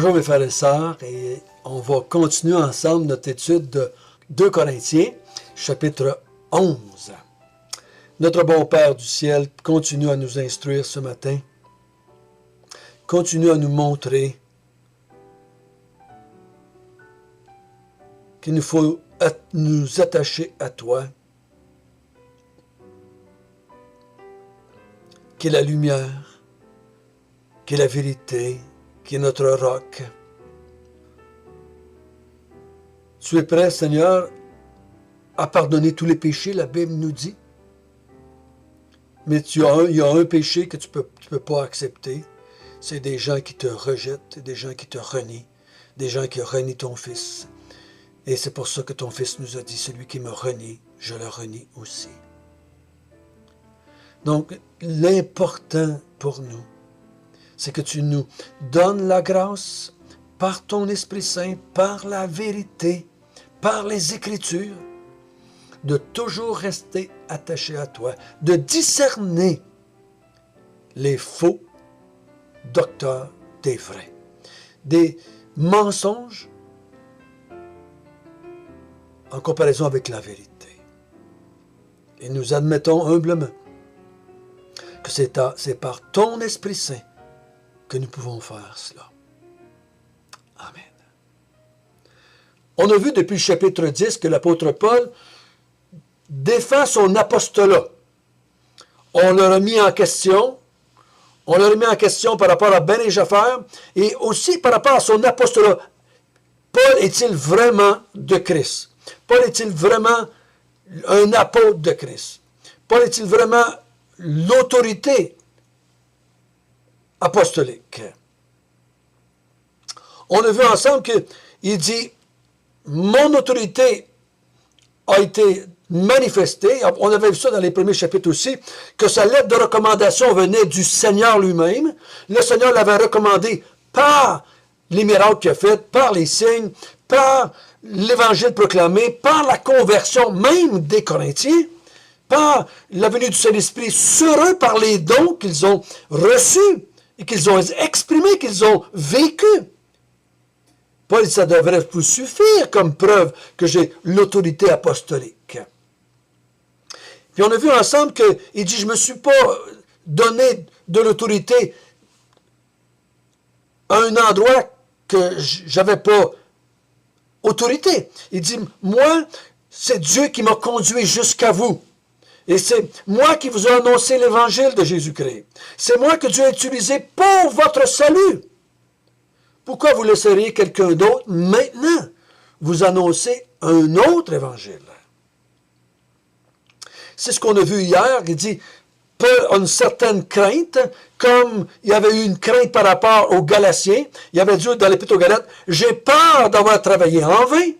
Bonjour mes frères et sœurs, et on va continuer ensemble notre étude de 2 Corinthiens, chapitre 11. Notre bon Père du ciel continue à nous instruire ce matin, continue à nous montrer qu'il nous faut nous attacher à toi, qui est la lumière, qui est la vérité, qui est notre roc. Tu es prêt, Seigneur, à pardonner tous les péchés, la Bible nous dit. Mais il y a un péché que tu peux pas accepter. C'est des gens qui te rejettent, des gens qui te renient, des gens qui renient ton Fils. Et c'est pour ça que ton Fils nous a dit, celui qui me renie, je le renie aussi. Donc, l'important pour nous, c'est que tu nous donnes la grâce par ton Esprit Saint, par la vérité, par les Écritures, de toujours rester attaché à toi, de discerner les faux docteurs des vrais, des mensonges en comparaison avec la vérité. Et nous admettons humblement que c'est par ton Esprit Saint que nous pouvons faire cela. Amen. On a vu depuis le chapitre 10 que l'apôtre Paul défend son apostolat. On l'a remis en question. On l'a remis en question par rapport à Ben et Japher et aussi par rapport à son apostolat. Paul est-il vraiment de Christ? Paul est-il vraiment un apôtre de Christ? Paul est-il vraiment l'autorité apostolique? On a vu ensemble qu'il dit, mon autorité a été manifestée. On avait vu ça dans les premiers chapitres aussi, que sa lettre de recommandation venait du Seigneur lui-même. Le Seigneur l'avait recommandé par les miracles qu'il a fait, par les signes, par l'évangile proclamé, par la conversion même des Corinthiens, par la venue du Saint-Esprit sur eux, par les dons qu'ils ont reçus et qu'ils ont exprimés, qu'ils ont vécus. Paul, ça devrait vous suffire comme preuve que j'ai l'autorité apostolique. Puis on a vu ensemble qu'il dit, je ne me suis pas donné de l'autorité à un endroit que j'avais pas autorité. Il dit, moi, c'est Dieu qui m'a conduit jusqu'à vous. Et c'est moi qui vous ai annoncé l'évangile de Jésus-Christ. C'est moi que Dieu a utilisé pour votre salut. Pourquoi vous laisseriez quelqu'un d'autre maintenant vous annoncer un autre évangile? C'est ce qu'on a vu hier. Il dit, Paul a une certaine crainte, comme il y avait eu une crainte par rapport aux Galatiens. Il y avait dit dans l'Épître aux Galates, j'ai peur d'avoir travaillé en vain.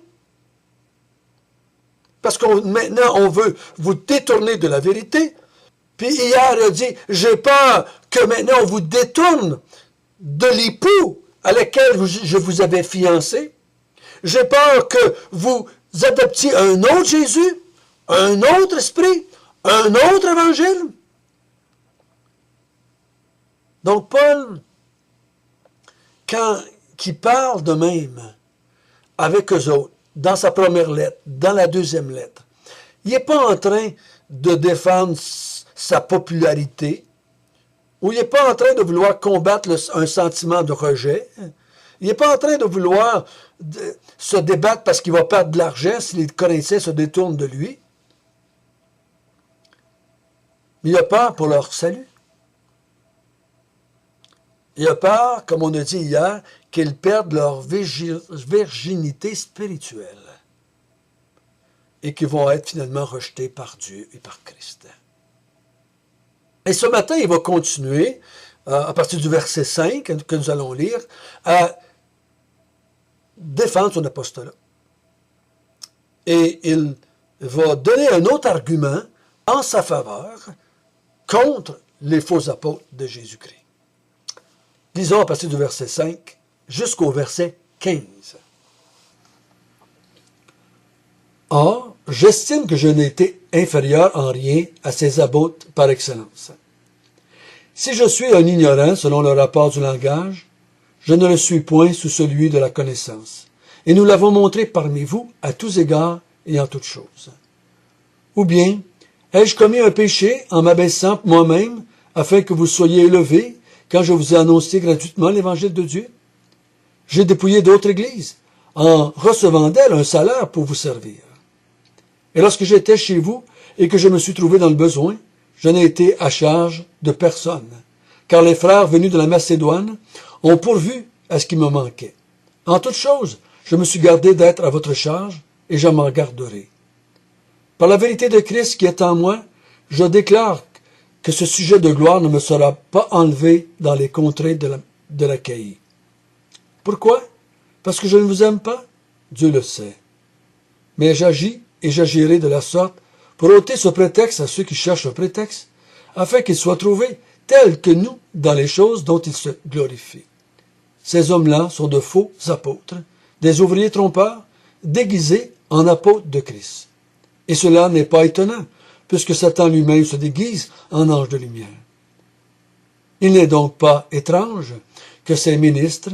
Parce que maintenant, on veut vous détourner de la vérité. Puis hier, il a dit, j'ai peur que maintenant on vous détourne de l'époux à laquelle je vous avais fiancé. J'ai peur que vous adoptiez un autre Jésus, un autre esprit, un autre évangile. Donc Paul, qui parle de même avec eux autres, dans sa première lettre, dans la deuxième lettre, il n'est pas en train de défendre sa popularité, ou il n'est pas en train de vouloir combattre un sentiment de rejet. Il n'est pas en train de vouloir se débattre parce qu'il va perdre de l'argent si les Corinthiens se détournent de lui. Mais il a peur pour leur salut. Il a peur, comme on a dit hier, qu'ils perdent leur virginité spirituelle et qu'ils vont être finalement rejetés par Dieu et par Christ. Et ce matin, il va continuer, à partir du verset 5 que nous allons lire, à défendre son apostolat. Et il va donner un autre argument en sa faveur contre les faux apôtres de Jésus-Christ. Lisons à partir du verset 5 jusqu'au verset 15. Or, j'estime que je n'ai été inférieur en rien à ces apôtres par excellence. Si je suis un ignorant selon le rapport du langage, je ne le suis point sous celui de la connaissance. Et nous l'avons montré parmi vous à tous égards et en toutes choses. Ou bien, ai-je commis un péché en m'abaissant moi-même afin que vous soyez élevés quand je vous ai annoncé gratuitement l'évangile de Dieu? J'ai dépouillé d'autres églises en recevant d'elles un salaire pour vous servir. Et lorsque j'étais chez vous et que je me suis trouvé dans le besoin, je n'ai été à charge de personne, car les frères venus de la Macédoine ont pourvu à ce qui me manquait. En toute chose, je me suis gardé d'être à votre charge, et je m'en garderai. Par la vérité de Christ qui est en moi, je déclare que ce sujet de gloire ne me sera pas enlevé dans les contrées de l'Achaïe. Pourquoi? Parce que je ne vous aime pas? Dieu le sait. Mais j'agis et j'agirai de la sorte pour ôter ce prétexte à ceux qui cherchent un prétexte, afin qu'ils soient trouvés tels que nous dans les choses dont ils se glorifient. Ces hommes-là sont de faux apôtres, des ouvriers trompeurs, déguisés en apôtres de Christ. Et cela n'est pas étonnant, puisque Satan lui-même se déguise en ange de lumière. Il n'est donc pas étrange que ces ministres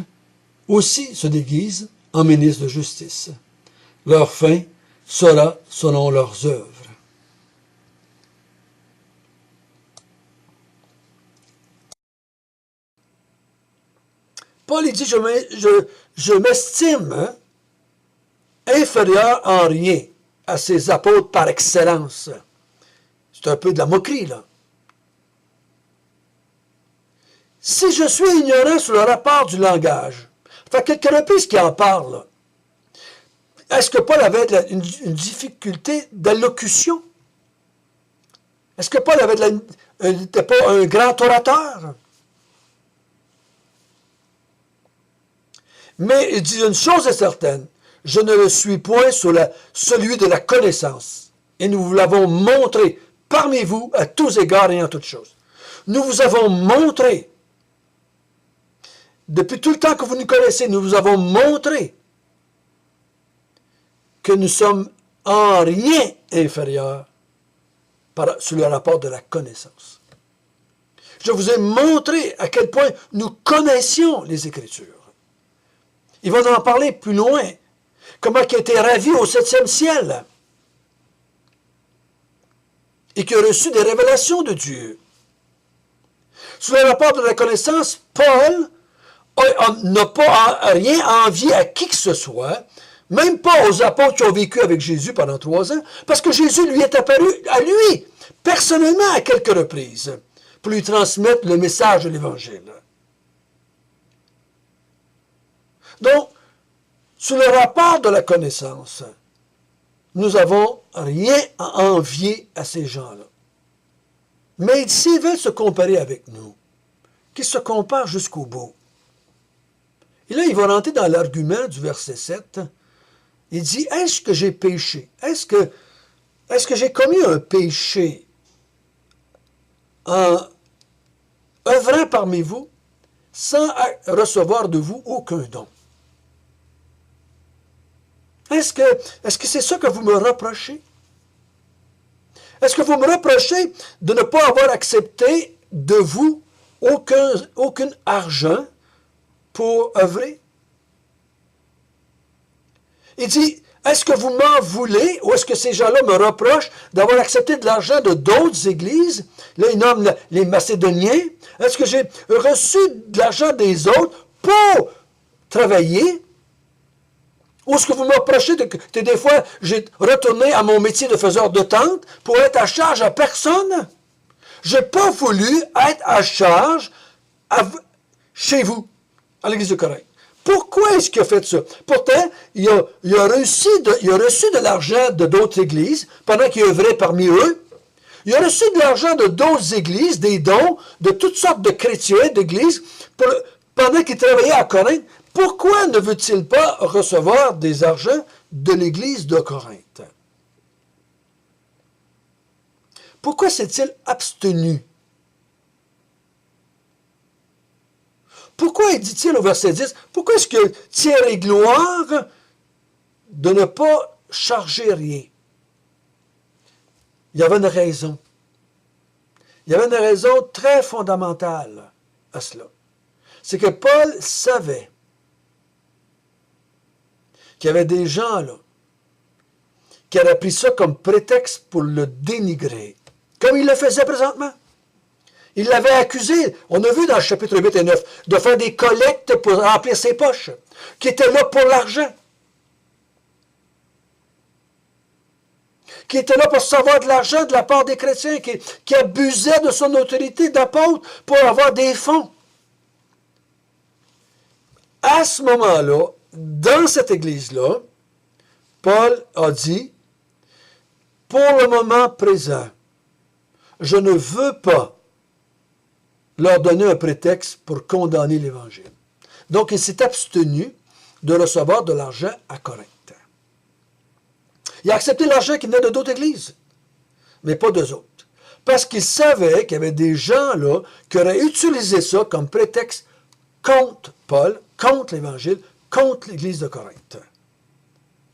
aussi se déguisent en ministres de justice. Leur fin sera selon leurs œuvres. Paul il dit, je m'estime inférieur en rien à ces apôtres par excellence. C'est un peu de la moquerie, là. Si je suis ignorant sur le rapport du langage, fait quelques reprises qui en parle, est-ce que Paul avait une difficulté d'allocution? Est-ce que Paul n'était pas un grand orateur? Mais il dit une chose est certaine, je ne le suis point sur celui de la connaissance. Et nous vous l'avons montré parmi vous à tous égards et en toutes choses. Nous vous avons montré, depuis tout le temps que vous nous connaissez, nous vous avons montré que nous sommes en rien inférieurs sur le rapport de la connaissance. Je vous ai montré à quel point nous connaissions les Écritures. Il va en parler plus loin. Comment il a été ravi au 7e ciel. Et qui a reçu des révélations de Dieu. Sous le rapport de la connaissance, Paul n'a pas rien envié à qui que ce soit, même pas aux apôtres qui ont vécu avec Jésus pendant 3 ans, parce que Jésus lui est apparu à lui, personnellement à quelques reprises, pour lui transmettre le message de l'Évangile. Donc, sous le rapport de la connaissance, nous n'avons rien à envier à ces gens-là. Mais s'ils veulent se comparer avec nous, qu'ils se comparent jusqu'au bout. Et là, il va rentrer dans l'argument du verset 7. Il dit, est-ce que j'ai péché? Est-ce que j'ai commis un péché en œuvrant parmi vous sans recevoir de vous aucun don? Est-ce que c'est ça que vous me reprochez? Est-ce que vous me reprochez de ne pas avoir accepté de vous aucun argent pour œuvrer? Il dit, est-ce que vous m'en voulez ou est-ce que ces gens-là me reprochent d'avoir accepté de l'argent de d'autres églises? Là, il nomme les Macédoniens. Est-ce que j'ai reçu de l'argent des autres pour travailler? Ou est-ce que vous me reprochez que des fois, j'ai retourné à mon métier de faiseur de tente pour être à charge à personne? Je n'ai pas voulu être à charge chez vous, à l'Église de Corinthe. Pourquoi est-ce qu'il a fait ça? Pourtant, il a reçu de l'argent de d'autres églises pendant qu'il œuvrait parmi eux. Il a reçu de l'argent de d'autres églises, des dons, de toutes sortes de chrétiens d'églises, pendant qu'il travaillait à Corinthe. Pourquoi ne veut-il pas recevoir des argents de l'église de Corinthe? Pourquoi s'est-il abstenu? Pourquoi dit-il au verset 10, pourquoi est-ce que tiers et gloire de ne pas charger rien? Il y avait une raison. Il y avait une raison très fondamentale à cela. c'est que Paul savait qu'il y avait des gens là qui auraient pris ça comme prétexte pour le dénigrer, comme il le faisait présentement. Il l'avait accusé, on a vu dans le chapitre 8 et 9, de faire des collectes pour remplir ses poches, qui était là pour l'argent, qui était là pour recevoir de l'argent de la part des chrétiens, qui abusait de son autorité d'apôtre pour avoir des fonds. À ce moment-là, dans cette église-là, Paul a dit, pour le moment présent, je ne veux pas leur donner un prétexte pour condamner l'Évangile. Donc, il s'est abstenu de recevoir de l'argent à Corinthe. Il a accepté l'argent qui venait de d'autres églises, mais pas d'eux autres. Parce qu'il savait qu'il y avait des gens là qui auraient utilisé ça comme prétexte contre Paul, contre l'Évangile, contre l'Église de Corinthe.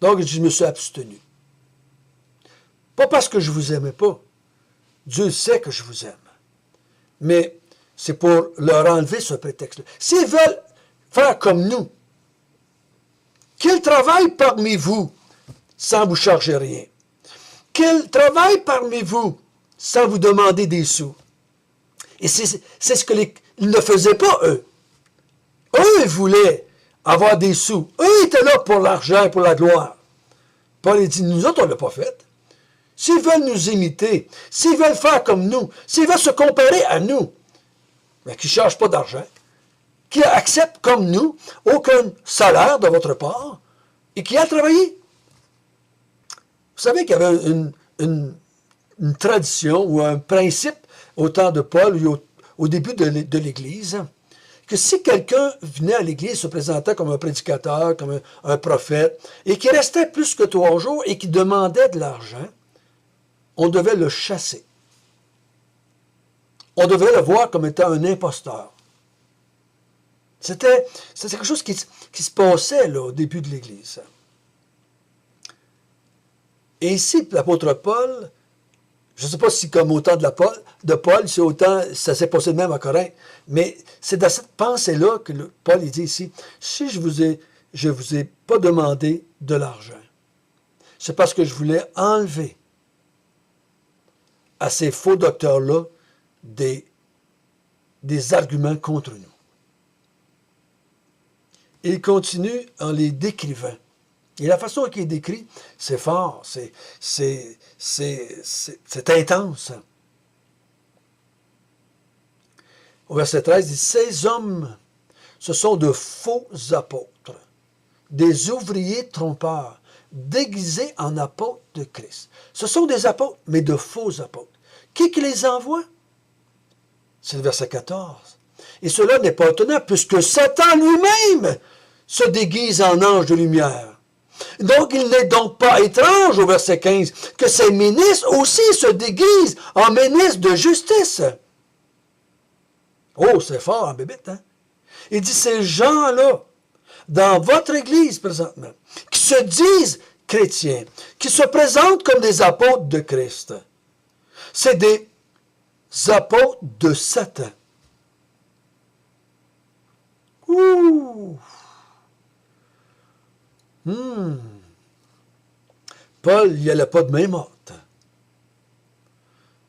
Donc, je me suis abstenu. Pas parce que je ne vous aimais pas. Dieu sait que je vous aime. Mais c'est pour leur enlever ce prétexte-là. S'ils veulent faire comme nous, qu'ils travaillent parmi vous sans vous charger rien. Qu'ils travaillent parmi vous sans vous demander des sous. Et c'est ce qu'ils ne faisaient pas, eux. Eux, ils voulaient avoir des sous. Eux étaient là pour l'argent et pour la gloire. Paul a dit, nous autres, on ne l'a pas fait. S'ils veulent nous imiter, s'ils veulent faire comme nous, s'ils veulent se comparer à nous, mais qui ne chargent pas d'argent, qui acceptent comme nous aucun salaire de votre part et qui a travaillé. Vous savez qu'il y avait une tradition ou un principe au temps de Paul, au début de l'Église, que si quelqu'un venait à l'Église, se présentait comme un prédicateur, comme un prophète, et qui restait plus que 3 jours et qui demandait de l'argent, on devait le chasser. On devait le voir comme étant un imposteur. C'était quelque chose qui se passait là, au début de l'Église. Et ici, l'apôtre Paul, je ne sais pas si comme au temps de Paul, ça s'est passé même à Corinthe, mais c'est dans cette pensée-là que Paul il dit ici, si je vous ai pas demandé de l'argent, c'est parce que je voulais enlever à ces faux docteurs-là des arguments contre nous. Il continue en les décrivant. Et la façon qu'il est décrit, c'est fort, c'est intense. Au verset 13, il dit, ces hommes, ce sont de faux apôtres, des ouvriers trompeurs, déguisés en apôtres de Christ. Ce sont des apôtres, mais de faux apôtres. Qui les envoie? C'est le verset 14. Et cela n'est pas étonnant, puisque Satan lui-même se déguise en ange de lumière. Donc, il n'est donc pas étrange, au verset 15, que ces ministres aussi se déguisent en ministres de justice. Oh, c'est fort en bébête, hein? Il dit, ces gens-là, dans votre Église présentement, qui se disent chrétiens, qui se présentent comme des apôtres de Christ, c'est des apôtres de Satan. Ouh! Paul, il n'y allait pas de main morte.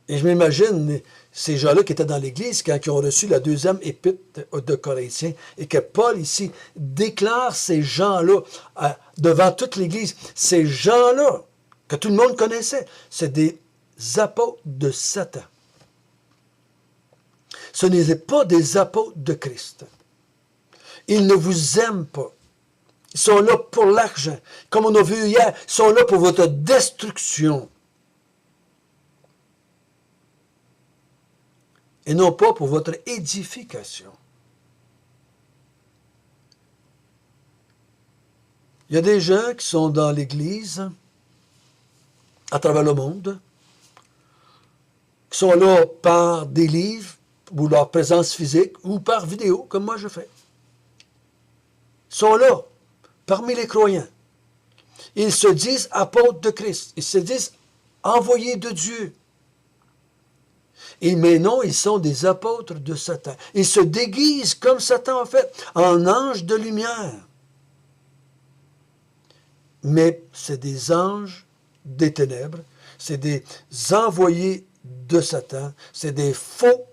Et je m'imagine ces gens-là qui étaient dans l'Église quand ils ont reçu la 2e épître de Corinthiens et que Paul ici déclare ces gens-là devant toute l'Église. Ces gens-là que tout le monde connaissait, c'est des apôtres de Satan. Ce n'est pas des apôtres de Christ. Ils ne vous aiment pas. Ils sont là pour l'argent. Comme on a vu hier, ils sont là pour votre destruction. Et non pas pour votre édification. Il y a des gens qui sont dans l'Église, à travers le monde, qui sont là par des livres, ou leur présence physique, ou par vidéo, comme moi je fais. Ils sont là, parmi les croyants. Ils se disent apôtres de Christ. Ils se disent envoyés de Dieu. Mais non, ils sont des apôtres de Satan. Ils se déguisent comme Satan a fait, en anges de lumière. Mais c'est des anges des ténèbres, c'est des envoyés de Satan, c'est des faux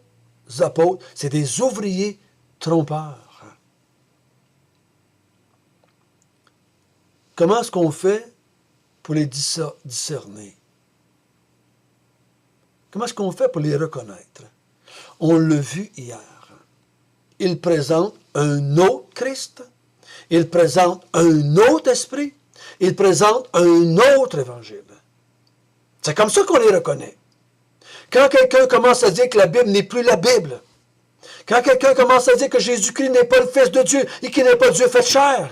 apôtres, c'est des ouvriers trompeurs. Comment est-ce qu'on fait pour les discerner? Comment est-ce qu'on fait pour les reconnaître? On l'a vu hier. Il présente un autre Christ, il présente un autre esprit, il présente un autre évangile. C'est comme ça qu'on les reconnaît. Quand quelqu'un commence à dire que la Bible n'est plus la Bible, quand quelqu'un commence à dire que Jésus-Christ n'est pas le Fils de Dieu et qu'il n'est pas Dieu fait chair,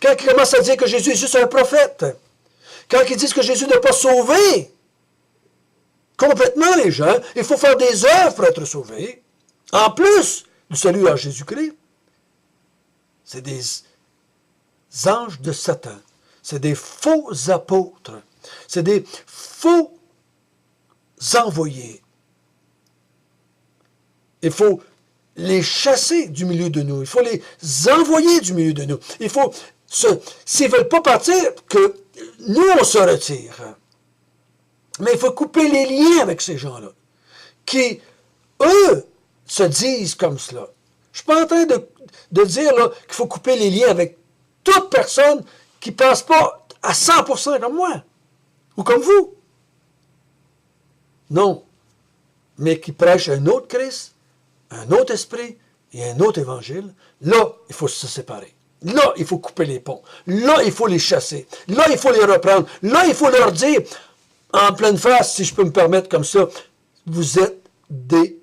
quand il commence à dire que Jésus est juste un prophète, quand ils disent que Jésus n'a pas sauvé complètement les gens, il faut faire des œuvres pour être sauvé, en plus du salut en Jésus-Christ, c'est des anges de Satan, c'est des faux apôtres, c'est des faux envoyés. Il faut les chasser du milieu de nous, il faut les envoyer du milieu de nous. Il faut, s'ils ne veulent pas partir, que nous on se retire. Mais il faut couper les liens avec ces gens-là, qui, eux, se disent comme cela. Je ne suis pas en train de dire qu'il faut couper les liens avec toute personne qui ne pense pas à 100% comme moi, ou comme vous. Non, mais qui prêche un autre Christ, un autre esprit et un autre évangile. Là, il faut se séparer. Là, il faut couper les ponts. Là, il faut les chasser. Là, il faut les reprendre. Là, il faut leur dire, en pleine face, si je peux me permettre comme ça, vous êtes des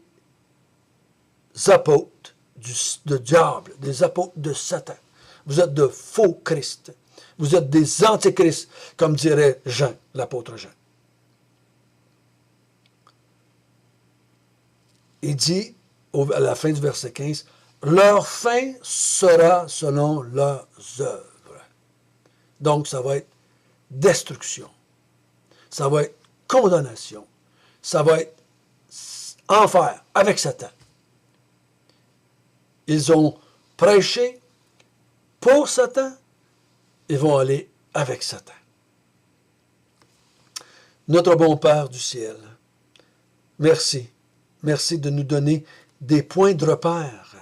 apôtres de diable, des apôtres de Satan. Vous êtes de faux Christ. Vous êtes des antichrists, comme dirait Jean, l'apôtre Jean. Il dit, à la fin du verset 15, « Leur fin sera selon leurs œuvres. » Donc, ça va être destruction. Ça va être condamnation. Ça va être enfer avec Satan. Ils ont prêché pour Satan, ils vont aller avec Satan. Notre bon Père du ciel, merci. Merci de nous donner des points de repère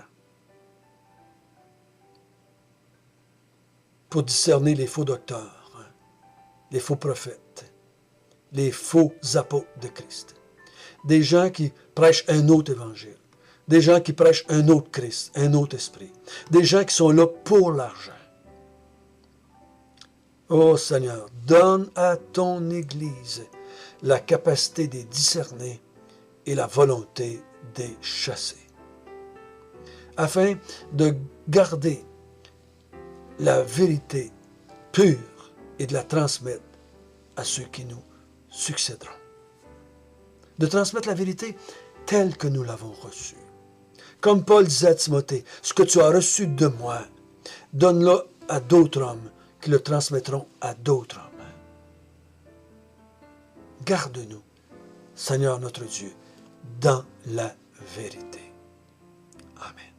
pour discerner les faux docteurs, les faux prophètes, les faux apôtres de Christ. Des gens qui prêchent un autre évangile. Des gens qui prêchent un autre Christ, un autre esprit. Des gens qui sont là pour l'argent. Oh Seigneur, donne à ton Église la capacité de discerner et la volonté de chasser, afin de garder la vérité pure et de la transmettre à ceux qui nous succéderont. De transmettre la vérité telle que nous l'avons reçue. Comme Paul disait à Timothée, ce que tu as reçu de moi, donne-le à d'autres hommes qui le transmettront à d'autres hommes. Garde-nous, Seigneur notre Dieu, dans la vérité. Amen.